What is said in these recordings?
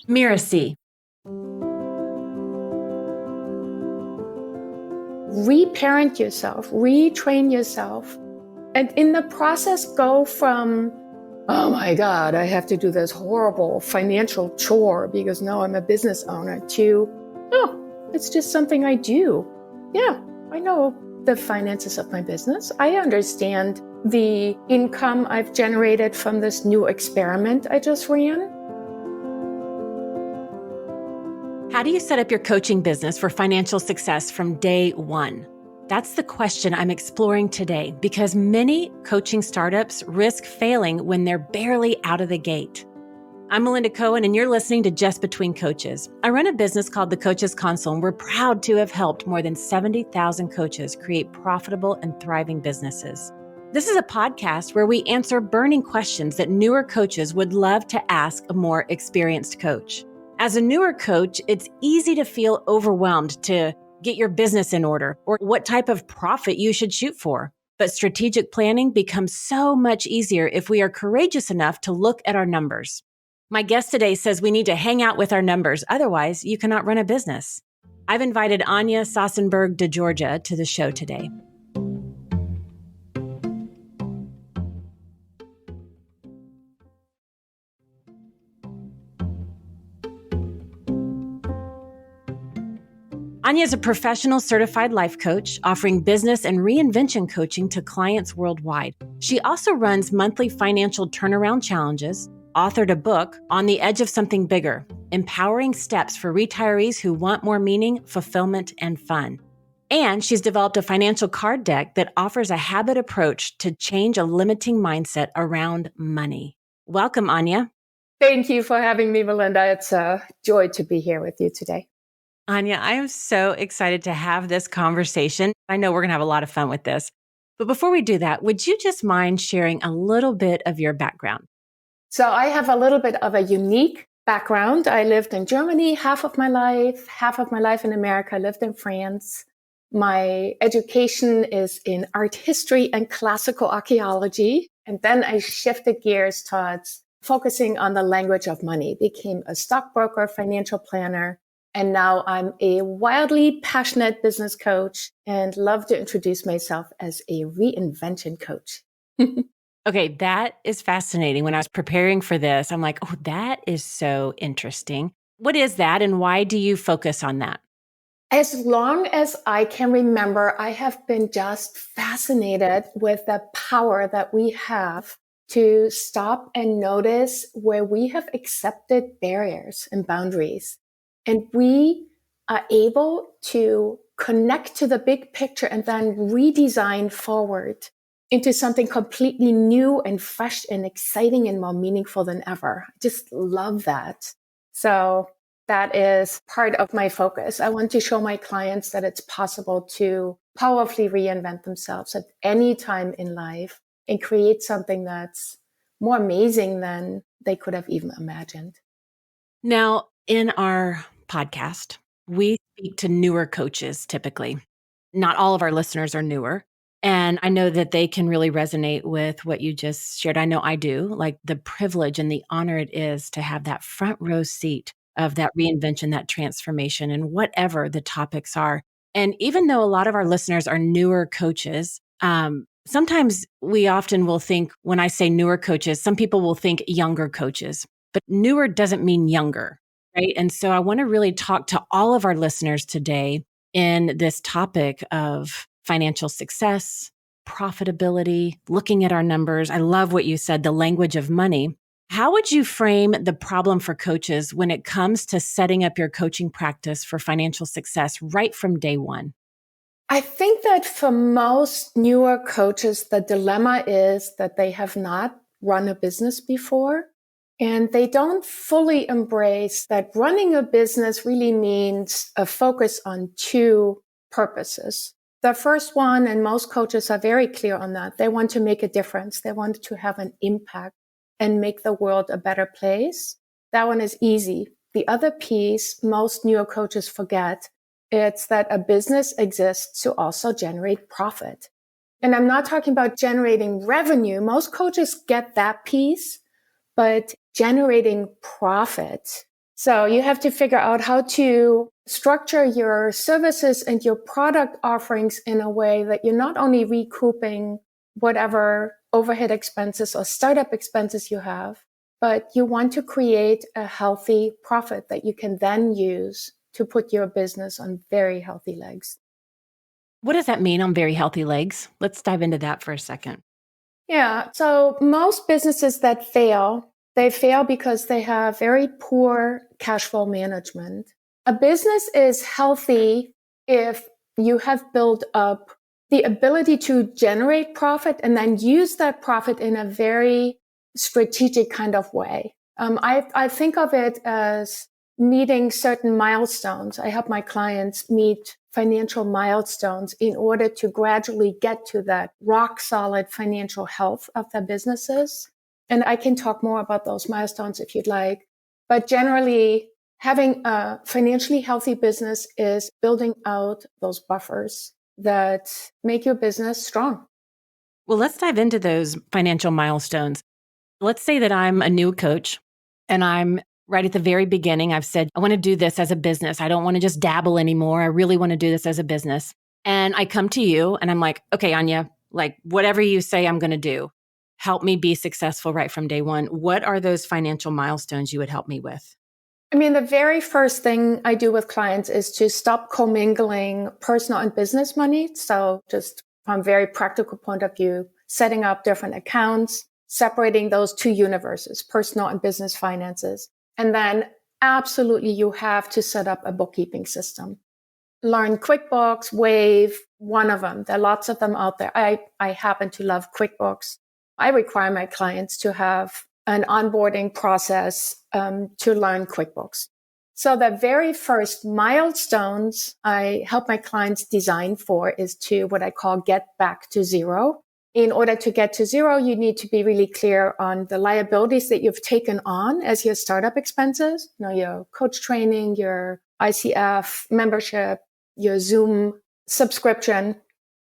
Mirasee. Reparent yourself, retrain yourself, and in the process go from, oh my God, I have to do this horrible financial chore because now I'm a business owner, to, oh, it's just something I do. Yeah, I know the finances of my business. I understand the income I've generated from this new experiment I just ran. How do you set up your coaching business for financial success from day one? That's the question I'm exploring today because many coaching startups risk failing when they're barely out of the gate. I'm Melinda Cohen, and you're listening to Just Between Coaches. I run a business called The Coaches Console, and we're proud to have helped more than 70,000 coaches create profitable and thriving businesses. This is a podcast where we answer burning questions that newer coaches would love to ask a more experienced coach. As a newer coach, it's easy to feel overwhelmed to get your business in order or what type of profit you should shoot for. But strategic planning becomes so much easier if we are courageous enough to look at our numbers. My guest today says we need to hang out with our numbers. Otherwise, you cannot run a business. I've invited Anja Sassenberg-DeGeorgia to the show today. Anja is a professional certified life coach offering business and reinvention coaching to clients worldwide. She also runs monthly financial turnaround challenges, authored a book, On the Edge of Something Bigger, Empowering Steps for Retirees Who Want More Meaning, Fulfillment, and Fun. And she's developed a financial card deck that offers a habit approach to change a limiting mindset around money. Welcome, Anja. Thank you for having me, Melinda. It's a joy to be here with you today. Anja, I am so excited to have this conversation. I know we're going to have a lot of fun with this. But before we do that, would you just mind sharing a little bit of your background? So I have a little bit of a unique background. I lived in Germany half of my life in America, lived in France. My education is in art history and classical archaeology. And then I shifted gears towards focusing on the language of money, became a stockbroker, financial planner. And now I'm a wildly passionate business coach and love to introduce myself as a reinvention coach. Okay, that is fascinating. When I was preparing for this, I'm like, oh, that is so interesting. What is that and why do you focus on that? As long as I can remember, I have been just fascinated with the power that we have to stop and notice where we have accepted barriers and boundaries. And we are able to connect to the big picture and then redesign forward into something completely new and fresh and exciting and more meaningful than ever. I just love that. So that is part of my focus. I want to show my clients that it's possible to powerfully reinvent themselves at any time in life and create something that's more amazing than they could have even imagined. Now, in our podcast, we speak to newer coaches typically. Not all of our listeners are newer. And I know that they can really resonate with what you just shared. I know I do, like the privilege and the honor it is to have that front row seat of that reinvention, that transformation, and whatever the topics are. And even though a lot of our listeners are newer coaches, sometimes we often will think, when I say newer coaches, some people will think younger coaches, but newer doesn't mean younger, right? And so I want to really talk to all of our listeners today in this topic of financial success, profitability, looking at our numbers. I love what you said, the language of money. How would you frame the problem for coaches when it comes to setting up your coaching practice for financial success right from day one? I think that for most newer coaches, the dilemma is that they have not run a business before. And they don't fully embrace that running a business really means a focus on two purposes. The first one, and most coaches are very clear on that, they want to make a difference. They want to have an impact and make the world a better place. That one is easy. The other piece most newer coaches forget, it's that a business exists to also generate profit. And I'm not talking about generating revenue. Most coaches get that piece, but generating profit So you have to figure out how to structure your services and your product offerings in a way that you're not only recouping whatever overhead expenses or startup expenses you have, but you want to create a healthy profit that you can then use to put your business on very healthy legs. What does that mean on very healthy legs? Let's dive into that for a second. Yeah. So most businesses that fail, they fail because they have very poor cash flow management. A business is healthy if you have built up the ability to generate profit and then use that profit in a very strategic kind of way. I think of it as meeting certain milestones. I help my clients meet financial milestones in order to gradually get to that rock solid financial health of their businesses. And I can talk more about those milestones if you'd like. But generally, having a financially healthy business is building out those buffers that make your business strong. Well, let's dive into those financial milestones. Let's say that I'm a new coach and I'm right at the very beginning. I've said, I want to do this as a business. I don't want to just dabble anymore. I really want to do this as a business. And I come to you and I'm like, okay, Anja, like whatever you say I'm going to do, help me be successful right from day one. What are those financial milestones you would help me with? I mean, the very first thing I do with clients is to stop commingling personal and business money. So just from a very practical point of view, setting up different accounts, separating those two universes, personal and business finances. And then absolutely you have to set up a bookkeeping system. Learn QuickBooks, Wave, one of them. There are lots of them out there. I happen to love QuickBooks. I require my clients to have an onboarding process to learn QuickBooks. So the very first milestones I help my clients design for is to what I call get back to zero. In order to get to zero, you need to be really clear on the liabilities that you've taken on as your startup expenses, your coach training, your ICF membership, your Zoom subscription.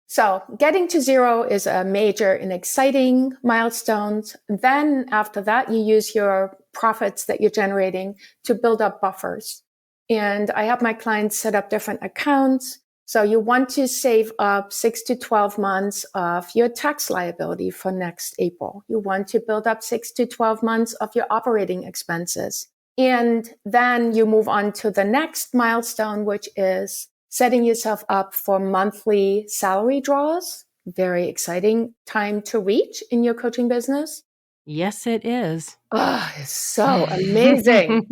So getting to zero is a major and exciting milestone. Then after that, you use your profits that you're generating to build up buffers. And I help my clients set up different accounts. So you want to save up 6 to 12 months of your tax liability for next April. You want to build up 6 to 12 months of your operating expenses. And then you move on to the next milestone, which is setting yourself up for monthly salary draws. Very exciting time to reach in your coaching business. Yes, it is. Oh, it's so amazing.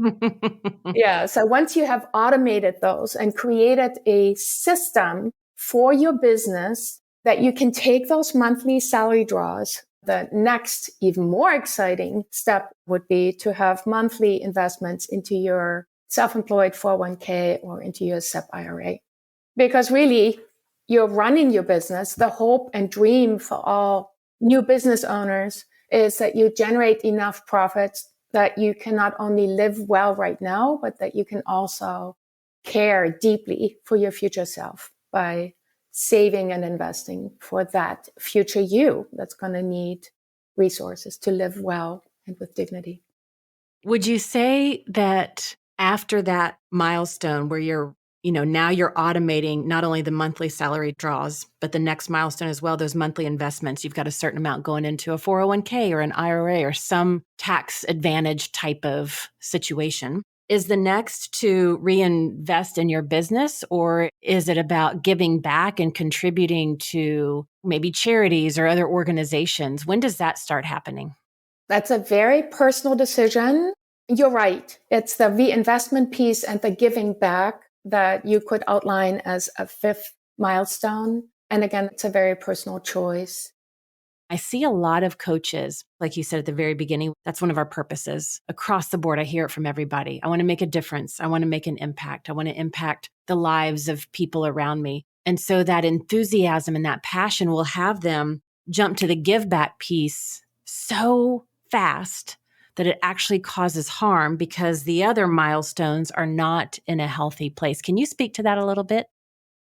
Yeah. So once you have automated those and created a system for your business that you can take those monthly salary draws, the next even more exciting step would be to have monthly investments into your self-employed 401k or into your SEP IRA. Because really, you're running your business. The hope and dream for all new business owners is that you generate enough profits that you can not only live well right now, but that you can also care deeply for your future self by saving and investing for that future you that's going to need resources to live well and with dignity. Would you say that after that milestone where now you're automating not only the monthly salary draws, but the next milestone as well, those monthly investments, you've got a certain amount going into a 401k or an IRA or some tax advantage type of situation. Is the next to reinvest in your business, or is it about giving back and contributing to maybe charities or other organizations? When does that start happening? That's a very personal decision. You're right. It's the reinvestment piece and the giving back that you could outline as a fifth milestone. And again, it's a very personal choice. I see a lot of coaches, like you said at the very beginning, that's one of our purposes. Across the board, I hear it from everybody. I want to make a difference. I want to make an impact. I want to impact the lives of people around me. And so that enthusiasm and that passion will have them jump to the give back piece so fast that it actually causes harm because the other milestones are not in a healthy place. Can you speak to that a little bit?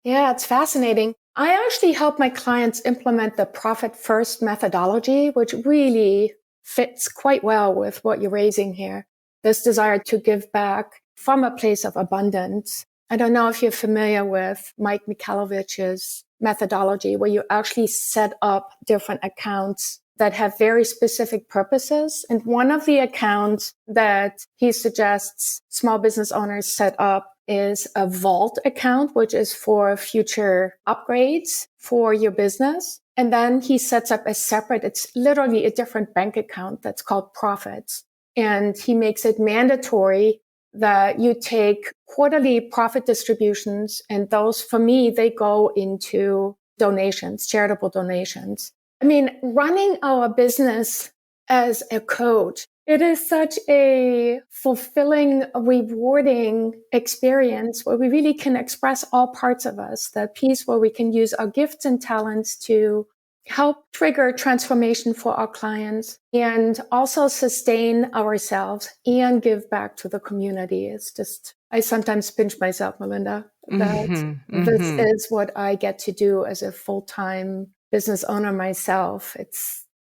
Yeah, it's fascinating. I actually help my clients implement the profit first methodology, which really fits quite well with what you're raising here. this desire to give back from a place of abundance. I don't know if you're familiar with Mike Michalowicz's methodology, where you actually set up different accounts that have very specific purposes. And one of the accounts that he suggests small business owners set up is a vault account, which is for future upgrades for your business. And then he sets up a separate, it's literally a different bank account that's called profits. And he makes it mandatory that you take quarterly profit distributions. And those, for me, they go into donations, charitable donations. I mean, running our business as a coach, it is such a fulfilling, rewarding experience where we really can express all parts of us, that piece where we can use our gifts and talents to help trigger transformation for our clients and also sustain ourselves and give back to the community. It's just, I sometimes pinch myself, Melinda, that this is what I get to do as a full-time business owner myself.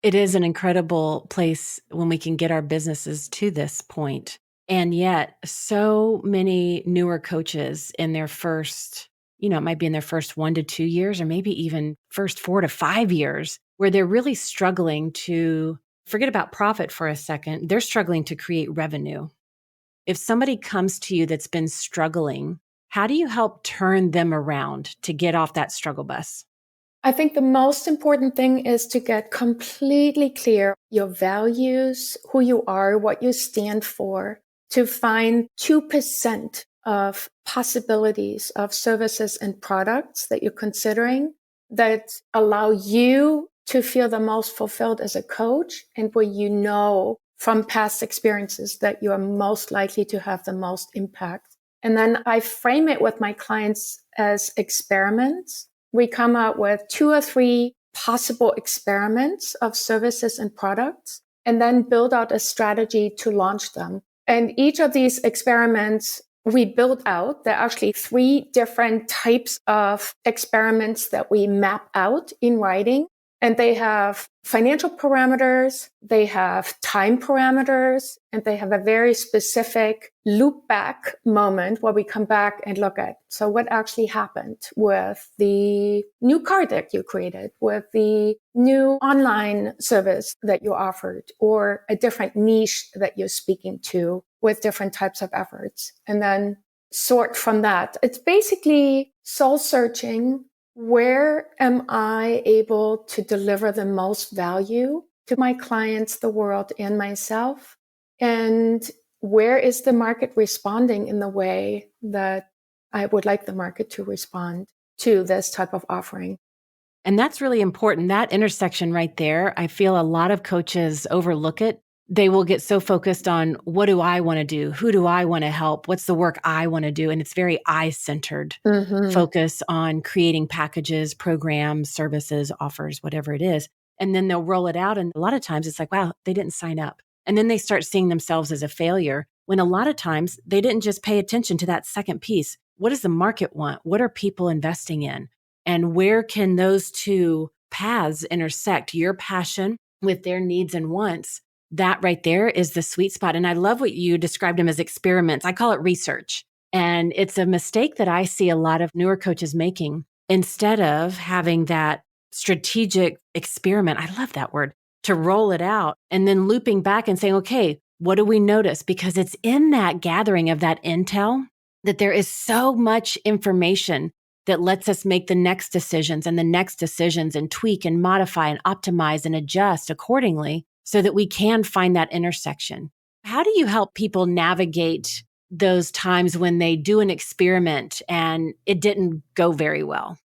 It is an incredible place when we can get our businesses to this point. And yet so many newer coaches in their first, it might be in their first 1 to 2 years, or maybe even first 4 to 5 years, where they're really struggling to forget about profit for a second. They're struggling to create revenue. If somebody comes to you that's been struggling, how do you help turn them around to get off that struggle bus? I think the most important thing is to get completely clear your values, who you are, what you stand for, to find 2% of possibilities of services and products that you're considering that allow you to feel the most fulfilled as a coach, and where you know from past experiences that you are most likely to have the most impact. And then I frame it with my clients as experiments. We come out with 2 or 3 possible experiments of services and products, and then build out a strategy to launch them. And each of these experiments we build out. There are actually 3 different types of experiments that we map out in writing. And they have financial parameters, they have time parameters, and they have a very specific loop back moment where we come back and look at, so what actually happened with the new card that you created, with the new online service that you offered, or a different niche that you're speaking to with different types of efforts. And then sort from that. It's basically soul searching. Where am I able to deliver the most value to my clients, the world, and myself? And where is the market responding in the way that I would like the market to respond to this type of offering? And that's really important. That intersection right there, I feel a lot of coaches overlook it. They will get so focused on, what do I want to do? Who do I want to help? What's the work I want to do? And it's very I-centered focus on creating packages, programs, services, offers, whatever it is. And then they'll roll it out. And a lot of times it's like, wow, they didn't sign up. And then they start seeing themselves as a failure, when a lot of times they didn't just pay attention to that second piece. What does the market want? What are people investing in? And where can those 2 paths intersect? Your passion with their needs and wants. That right there is the sweet spot. And I love what you described them as experiments. I call it research. And it's a mistake that I see a lot of newer coaches making. Instead of having that strategic experiment, I love that word, to roll it out and then looping back and saying, okay, what do we notice? Because it's in that gathering of that intel that there is so much information that lets us make the next decisions and the next decisions, and tweak and modify and optimize and adjust accordingly, so that we can find that intersection. How do you help people navigate those times when they do an experiment and it didn't go very well?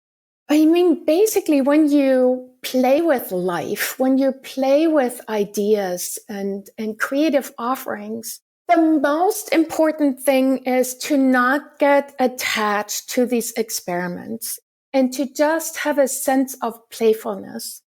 I mean, basically, when you play with life, when you play with ideas and creative offerings, the most important thing is to not get attached to these experiments and to just have a sense of playfulness.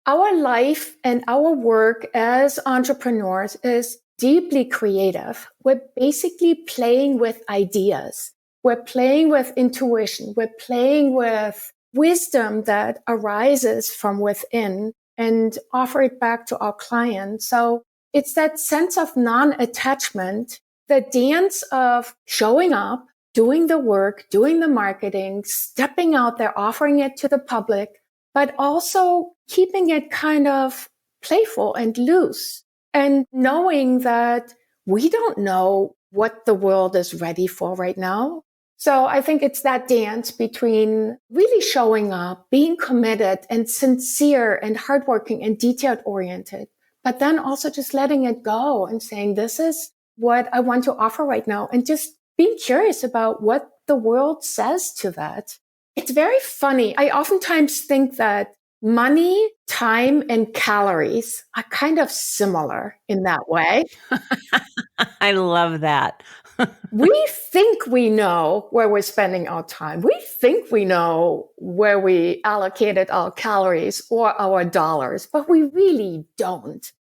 Our life and our work as entrepreneurs is deeply creative. We're basically playing with ideas. We're playing with intuition. We're playing with wisdom that arises from within and offer it back to our clients. So It's that sense of non-attachment, the dance of showing up, doing the work, doing the marketing, stepping out there, offering it to the public, but also keeping it kind of playful and loose and knowing that we don't know what the world is ready for right now. So I think it's that dance between really showing up, being committed and sincere and hardworking and detailed oriented, but then also just letting it go and saying, this is what I want to offer right now. And just being curious about what the world says to that. It's very funny. I oftentimes think that money, time, and calories are kind of similar in that way. I love that. We think we know where we're spending our time. We think we know where we allocated our calories or our dollars, but we really don't.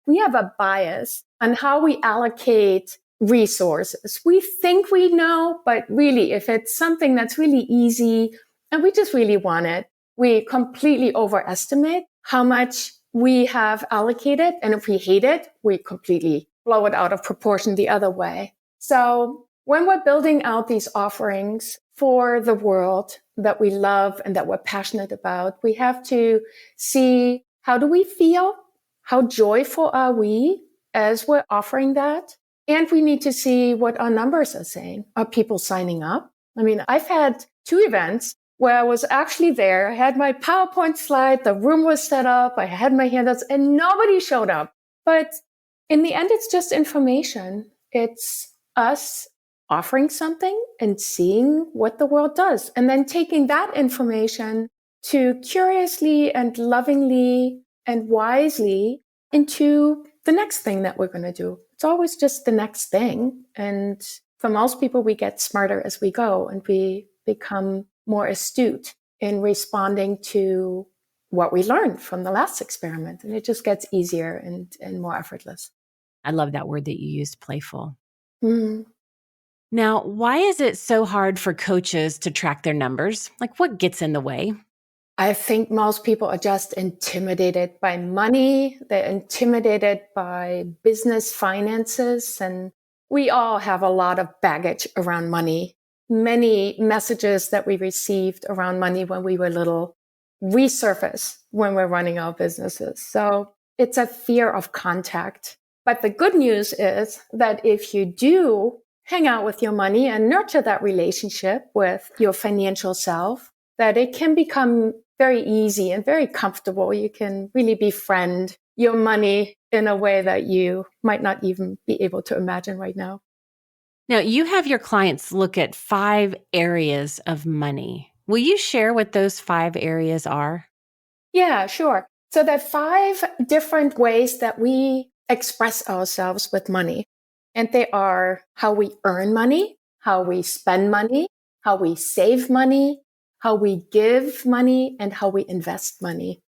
We have a bias on how we allocate resources. We think we know, but really, if it's something that's really easy and we just really want it, we completely overestimate how much we have allocated. And if we hate it, we completely blow it out of proportion the other way. So when we're building out these offerings for the world that we love and that we're passionate about, we have to see, how do we feel? How joyful are we as we're offering that? And we need to see what our numbers are saying. Are people signing up? I mean, I've had 2 events where I was actually there. I had my PowerPoint slide. The room was set up. I had my handouts and nobody showed up. But in the end, it's just information. It's us offering something and seeing what the world does. And then taking that information to curiously and lovingly and wisely into the next thing that we're going to do. It's always just the next thing. And for most people, we get smarter as we go and we become more astute in responding to what we learned from the last experiment. And it just gets easier and more effortless. I love that word that you used, playful. Mm. Now, why is it so hard for coaches to track their numbers? Like, what gets in the way? I think most people are just intimidated by money. They're intimidated by business finances. And we all have a lot of baggage around money. Many messages that we received around money when we were little resurface when we're running our businesses. So it's a fear of contact. But the good news is that if you do hang out with your money and nurture that relationship with your financial self, that it can become very easy and very comfortable. You can really befriend your money in a way that you might not even be able to imagine right now. Now, you have your clients look at 5 areas of money. Will you share what those 5 areas are? Yeah, sure. So there are 5 different ways that we express ourselves with money. And they are how we earn money, how we spend money, how we save money, how we give money, and how we invest money.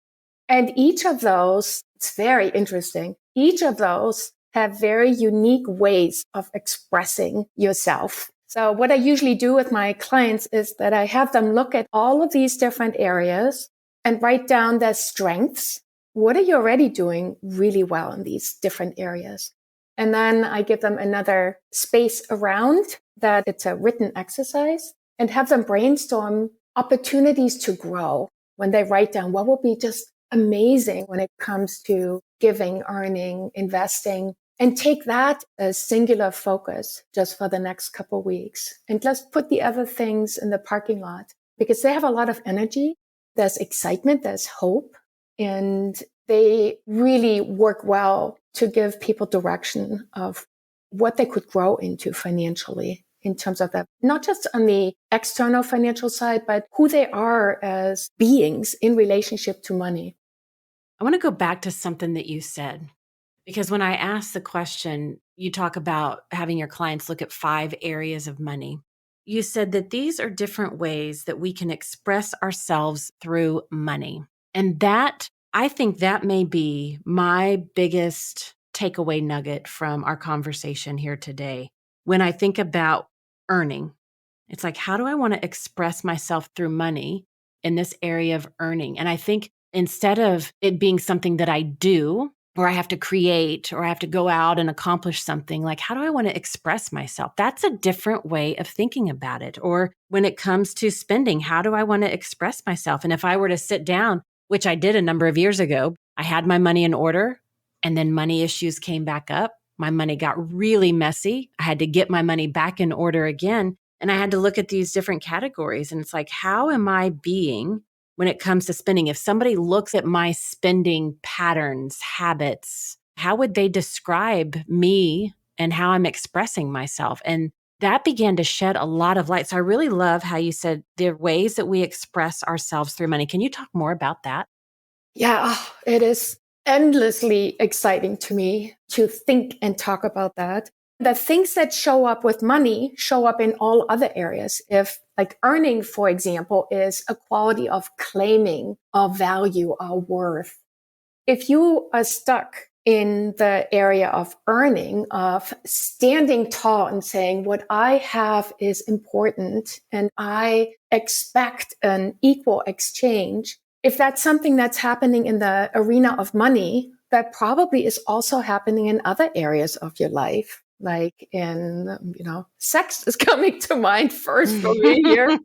And each of those, it's very interesting. Each of those have very unique ways of expressing yourself. So what I usually do with my clients is that I have them look at all of these different areas and write down their strengths. What are you already doing really well in these different areas? And then I give them another space around that. It's a written exercise and have them brainstorm opportunities to grow when they write down what will be just amazing when it comes to giving, earning, investing, and take that as singular focus just for the next couple of weeks. And let's put the other things in the parking lot because they have a lot of energy. There's excitement, there's hope, and they really work well to give people direction of what they could grow into financially in terms of that, not just on the external financial side, but who they are as beings in relationship to money. I want to go back to something that you said, because when I asked the question, you talk about having your clients look at 5 areas of money. You said that these are different ways that we can express ourselves through money. And that, I think that may be my biggest takeaway nugget from our conversation here today. When I think about earning, it's like, how do I want to express myself through money in this area of earning? And I think instead of it being something that I do, or I have to create, or I have to go out and accomplish something. Like, how do I want to express myself? That's a different way of thinking about it. Or when it comes to spending, how do I want to express myself? And if I were to sit down, which I did a number of years ago, I had my money in order and then money issues came back up. My money got really messy. I had to get my money back in order again. And I had to look at these different categories. And it's like, how am I being when it comes to spending? If somebody looks at my spending patterns, habits, how would they describe me and how I'm expressing myself? And that began to shed a lot of light. So I really love how you said the ways that we express ourselves through money. Can you talk more about that? Yeah, it is endlessly exciting to me to think and talk about that. The things that show up with money show up in all other areas. If like earning, for example, is a quality of claiming our value, our worth. If you are stuck in the area of earning, of standing tall and saying, what I have is important and I expect an equal exchange, if that's something that's happening in the arena of money, that probably is also happening in other areas of your life. Like in, sex is coming to mind first for me here,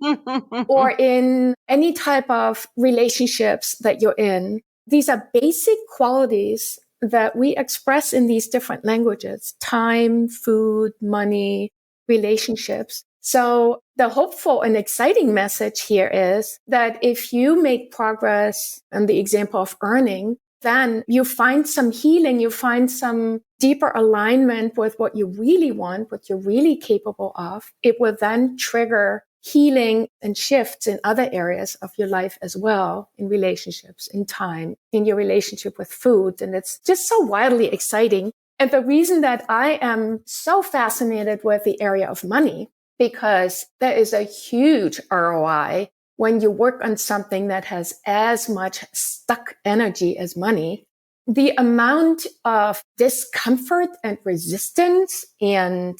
or in any type of relationships that you're in. These are basic qualities that we express in these different languages: time, food, money, relationships. So the hopeful and exciting message here is that if you make progress in the example of earning, then you find some healing, you find some deeper alignment with what you really want, what you're really capable of. It will then trigger healing and shifts in other areas of your life as well, in relationships, in time, in your relationship with food. And it's just so wildly exciting. And the reason that I am so fascinated with the area of money, because there is a huge ROI when you work on something that has as much stuck energy as money. The amount of discomfort and resistance and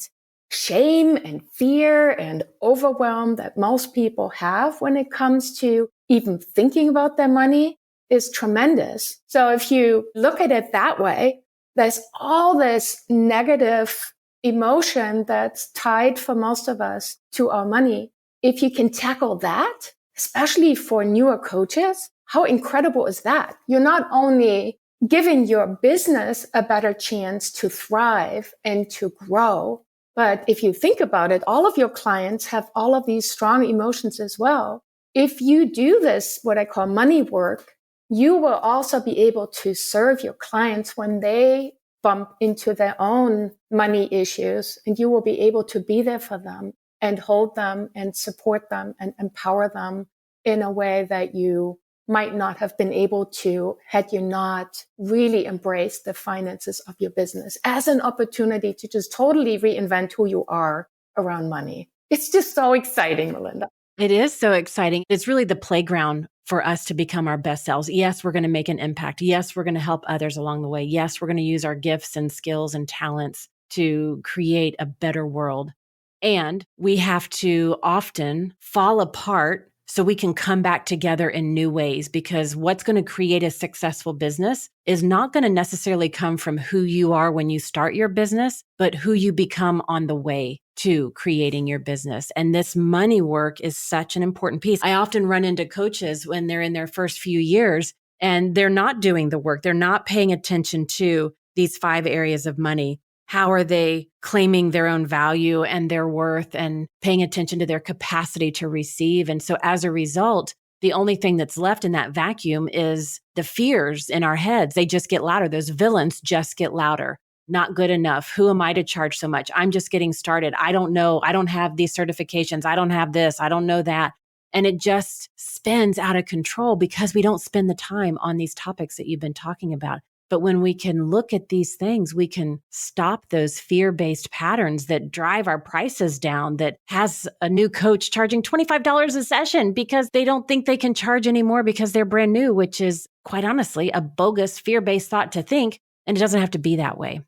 shame and fear and overwhelm that most people have when it comes to even thinking about their money is tremendous. So if you look at it that way, there's all this negative emotion that's tied for most of us to our money. If you can tackle that, especially for newer coaches, how incredible is that? You're not only giving your business a better chance to thrive and to grow, but if you think about it, all of your clients have all of these strong emotions as well. If you do this, what I call money work, you will also be able to serve your clients when they bump into their own money issues, and you will be able to be there for them and hold them and support them and empower them in a way that you might not have been able to had you not really embraced the finances of your business as an opportunity to just totally reinvent who you are around money. It's just so exciting, Melinda. It is so exciting. It's really the playground for us to become our best selves. Yes, we're going to make an impact. Yes, we're going to help others along the way. Yes, we're going to use our gifts and skills and talents to create a better world. And we have to often fall apart so we can come back together in new ways, because what's going to create a successful business is not going to necessarily come from who you are when you start your business, but who you become on the way to creating your business. And this money work is such an important piece. I often run into coaches when they're in their first few years and they're not doing the work. They're not paying attention to these 5 areas of money. How are they claiming their own value and their worth and paying attention to their capacity to receive? And so as a result, the only thing that's left in that vacuum is the fears in our heads. They just get louder. Those villains just get louder. Not good enough. Who am I to charge so much? I'm just getting started. I don't know. I don't have these certifications. I don't have this. I don't know that. And it just spins out of control because we don't spend the time on these topics that you've been talking about. But when we can look at these things, we can stop those fear-based patterns that drive our prices down, that has a new coach charging $25 a session because they don't think they can charge anymore because they're brand new, which is quite honestly a bogus fear-based thought to think, and it doesn't have to be that way.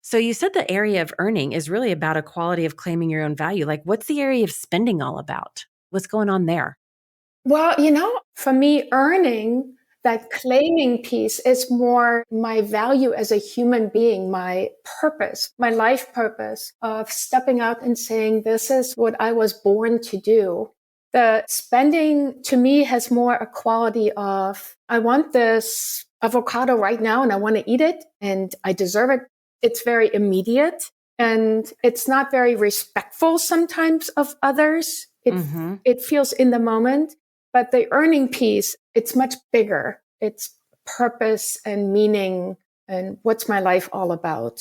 So you said the area of earning is really about a quality of claiming your own value. Like, what's the area of spending all about? What's going on there? Well, for me, earning, That claiming piece is more my value as a human being, my purpose, my life purpose of stepping out and saying, this is what I was born to do. The spending to me has more a quality of, I want this avocado right now and I want to eat it and I deserve it. It's very immediate and it's not very respectful sometimes of others. It feels in the moment, but the earning piece, it's much bigger. It's purpose and meaning and what's my life all about.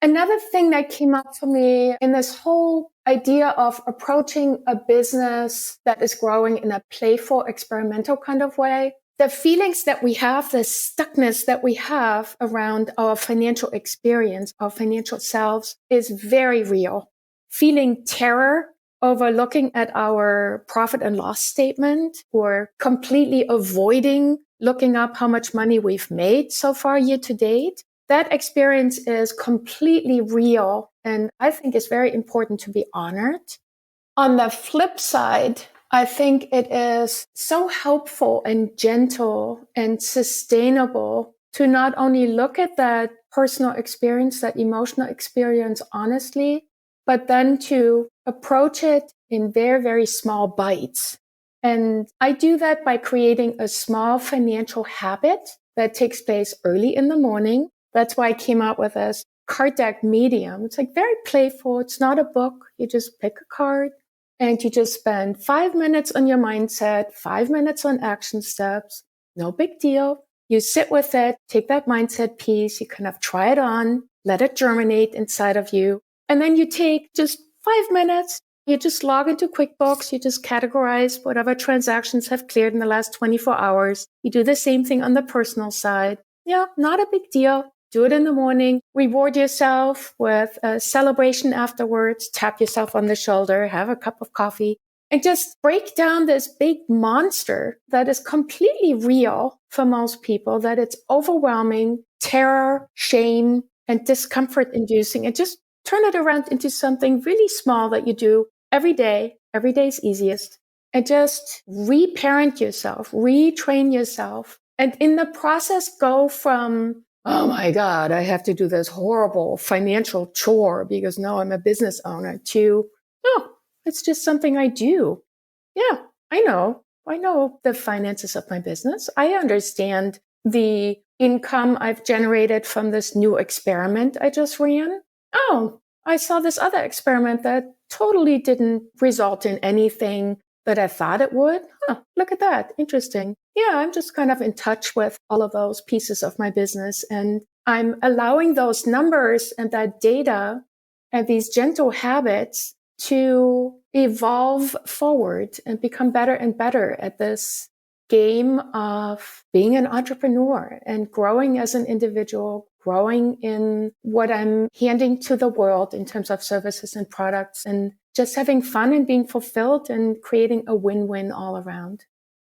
Another thing that came up for me in this whole idea of approaching a business that is growing in a playful, experimental kind of way, the feelings that we have, the stuckness that we have around our financial experience, our financial selves is very real. Feeling terror over looking at our profit and loss statement or completely avoiding looking up how much money we've made so far year to date. That experience is completely real and I think is very important to be honored. On the flip side, I think it is so helpful and gentle and sustainable to not only look at that personal experience, that emotional experience honestly, but then to approach it in very, very small bites. And I do that by creating a small financial habit that takes place early in the morning. That's why I came out with this card deck medium. It's like very playful. It's not a book. You just pick a card and you just spend 5 minutes on your mindset, 5 minutes on action steps. No big deal. You sit with it, take that mindset piece, you kind of try it on, let it germinate inside of you. And then you take just 5 minutes. You just log into QuickBooks. You just categorize whatever transactions have cleared in the last 24 hours. You do the same thing on the personal side. Yeah, not a big deal. Do it in the morning. Reward yourself with a celebration afterwards. Tap yourself on the shoulder. Have a cup of coffee. And just break down this big monster that is completely real for most people, that it's overwhelming, terror, shame, and discomfort inducing. And just turn it around into something really small that you do every day. Every day is easiest. And just reparent yourself, retrain yourself. And in the process, go from, oh my God, I have to do this horrible financial chore because now I'm a business owner, to, oh, it's just something I do. Yeah, I know the finances of my business. I understand the income I've generated from this new experiment I just ran. Oh, I saw this other experiment that totally didn't result in anything that I thought it would. Look at that. Interesting. Yeah, I'm just kind of in touch with all of those pieces of my business. And I'm allowing those numbers and that data and these gentle habits to evolve forward and become better and better at this game of being an entrepreneur and growing as an individual, growing in what I'm handing to the world in terms of services and products, and just having fun and being fulfilled and creating a win-win all around.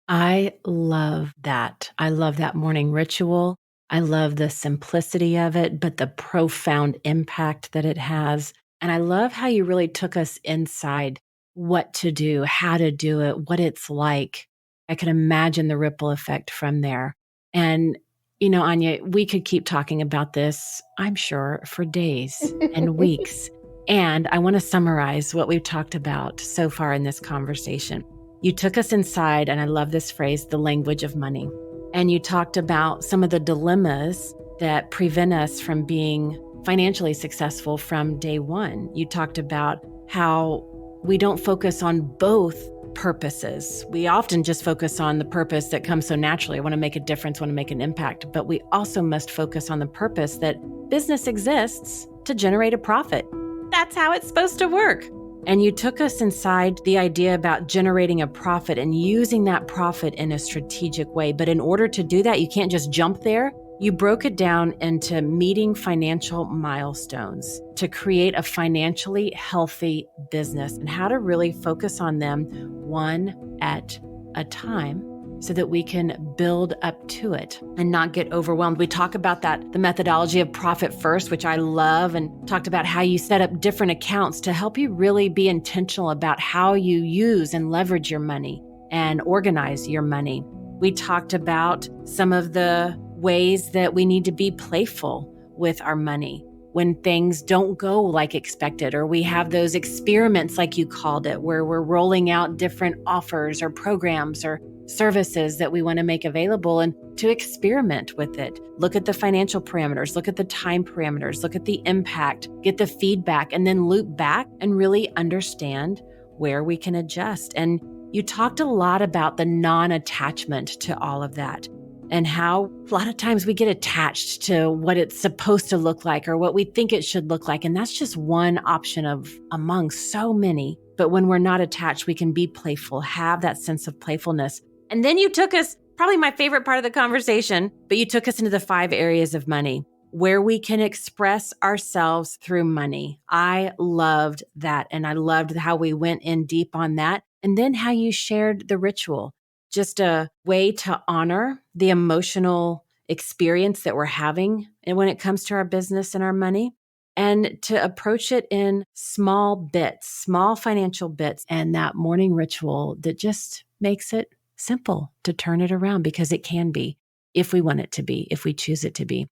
I love that. I love that morning ritual. I love the simplicity of it, but the profound impact that it has. And I love how you really took us inside what to do, how to do it, what it's like. I can imagine the ripple effect from there. And, Anja, we could keep talking about this, I'm sure, for days and weeks. And I want to summarize what we've talked about so far in this conversation. You took us inside, and I love this phrase, the language of money. And you talked about some of the dilemmas that prevent us from being financially successful from day one. You talked about how we don't focus on both purposes. We often just focus on the purpose that comes so naturally. I want to make a difference, want to make an impact. But we also must focus on the purpose that business exists to generate a profit. That's how it's supposed to work. And you took us inside the idea about generating a profit and using that profit in a strategic way. But in order to do that, you can't just jump there. You broke it down into meeting financial milestones to create a financially healthy business and how to really focus on them one at a time so that we can build up to it and not get overwhelmed. We talk about that, the methodology of profit first, which I love, and talked about how you set up different accounts to help you really be intentional about how you use and leverage your money and organize your money. We talked about some of the ways that we need to be playful with our money when things don't go like expected, or we have those experiments, like you called it, where we're rolling out different offers or programs or services that we want to make available, and to experiment with it. Look at the financial parameters, look at the time parameters, look at the impact, get the feedback, and then loop back and really understand where we can adjust. And you talked a lot about the non-attachment to all of that, and how a lot of times we get attached to what it's supposed to look like or what we think it should look like. And that's just one option of among so many. But when we're not attached, we can be playful, have that sense of playfulness. And then you took us, probably my favorite part of the conversation, but you took us into the 5 areas of money where we can express ourselves through money. I loved that. And I loved how we went in deep on that. And then how you shared the ritual, just a way to honor the emotional experience that we're having and when it comes to our business and our money, and to approach it in small bits, small financial bits, and that morning ritual that just makes it simple to turn it around, because it can be, if we want it to be, if we choose it to be.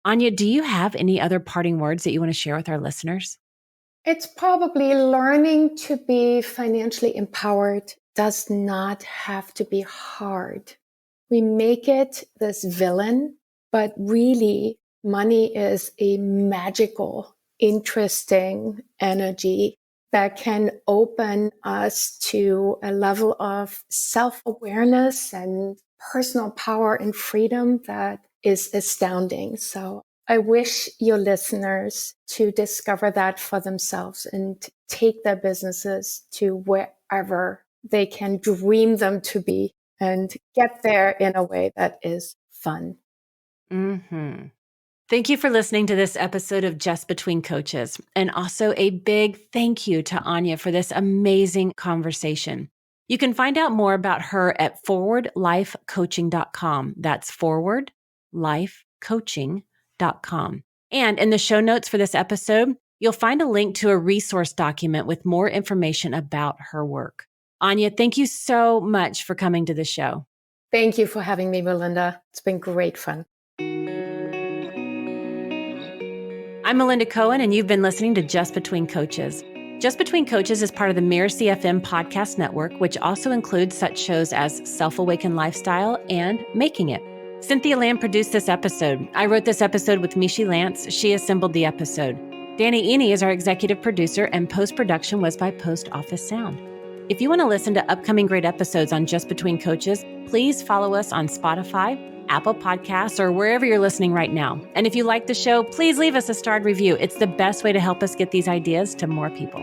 Anja, do you have any other parting words that you want to share with our listeners? It's probably learning to be financially empowered does not have to be hard. We make it this villain, but really money is a magical, interesting energy that can open us to a level of self-awareness and personal power and freedom that is astounding. So I wish your listeners to discover that for themselves and take their businesses to wherever they can dream them to be and get there in a way that is fun. Mm-hmm. Thank you for listening to this episode of Just Between Coaches. And also a big thank you to Anja for this amazing conversation. You can find out more about her at forwardlifecoaching.com. That's forwardlifecoaching.com. And in the show notes for this episode, you'll find a link to a resource document with more information about her work. Anja, thank you so much for coming to the show. Thank you for having me, Melinda. It's been great fun. I'm Melinda Cohen, and you've been listening to Just Between Coaches. Just Between Coaches is part of the Mirasee FM podcast network, which also includes such shows as Self-Awakened Lifestyle and Making It. Cynthia Lamb produced this episode. I wrote this episode with Mishi Lance. She assembled the episode. Danny Eni is our executive producer, and post-production was by Post Office Sound. If you want to listen to upcoming great episodes on Just Between Coaches, please follow us on Spotify, Apple Podcasts, or wherever you're listening right now. And if you like the show, please leave us a starred review. It's the best way to help us get these ideas to more people.